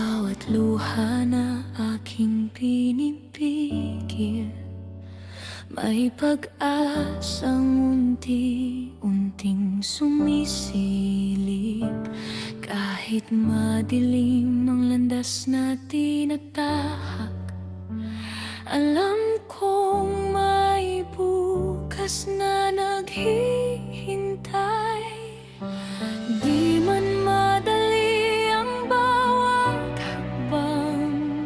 bawat luha na aking pinipigil, may pag-asang unti-unting sumisilip. Kahit madilim ang landas na tinatahak, alam kong may bukas na naghihintay. Di man madali ang bawat hakbang,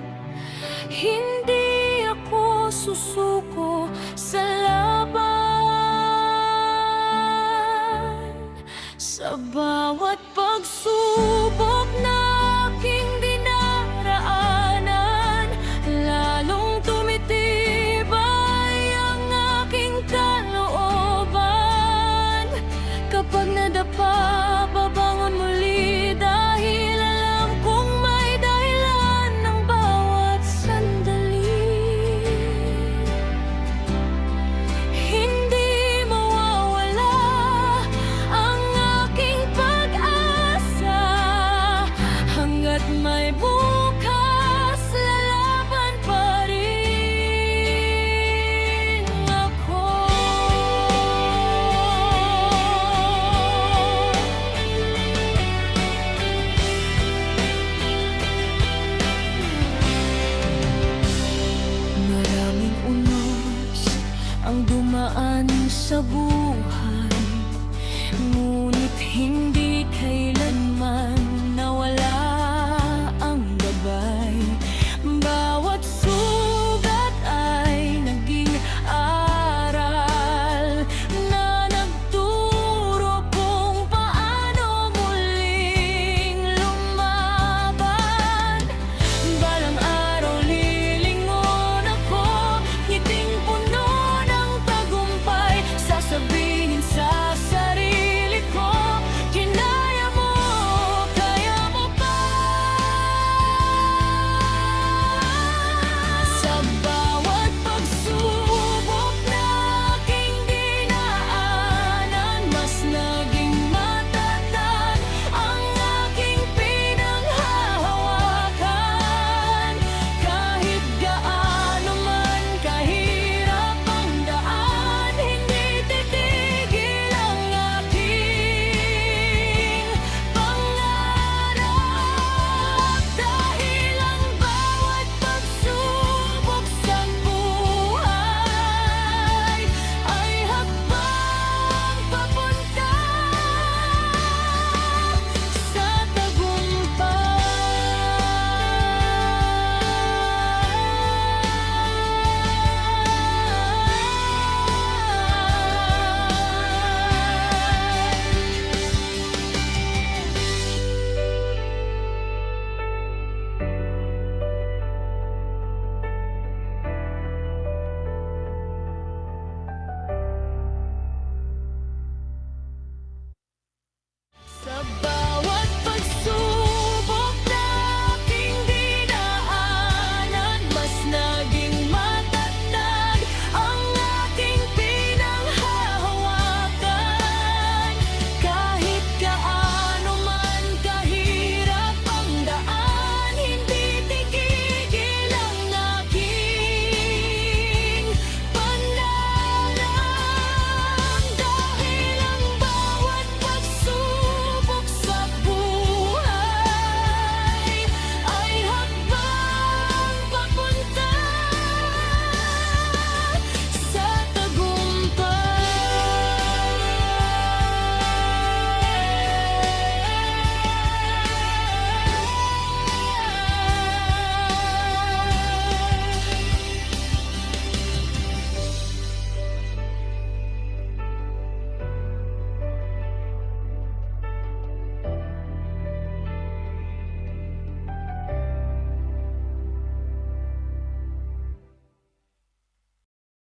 hindi ako susuko sa laban. Sa bawat pagsubok na aking dinaraanan, lalong tumitibay ang aking kalooban. Kapag nadapa, babangon muli dahil alam kong may dahilan ng bawat sandali. Hindi mawawala ang aking pag-asa, hanggat may bukas, lalaban pa rin ako. Maraming unos ang dumaan sa buhay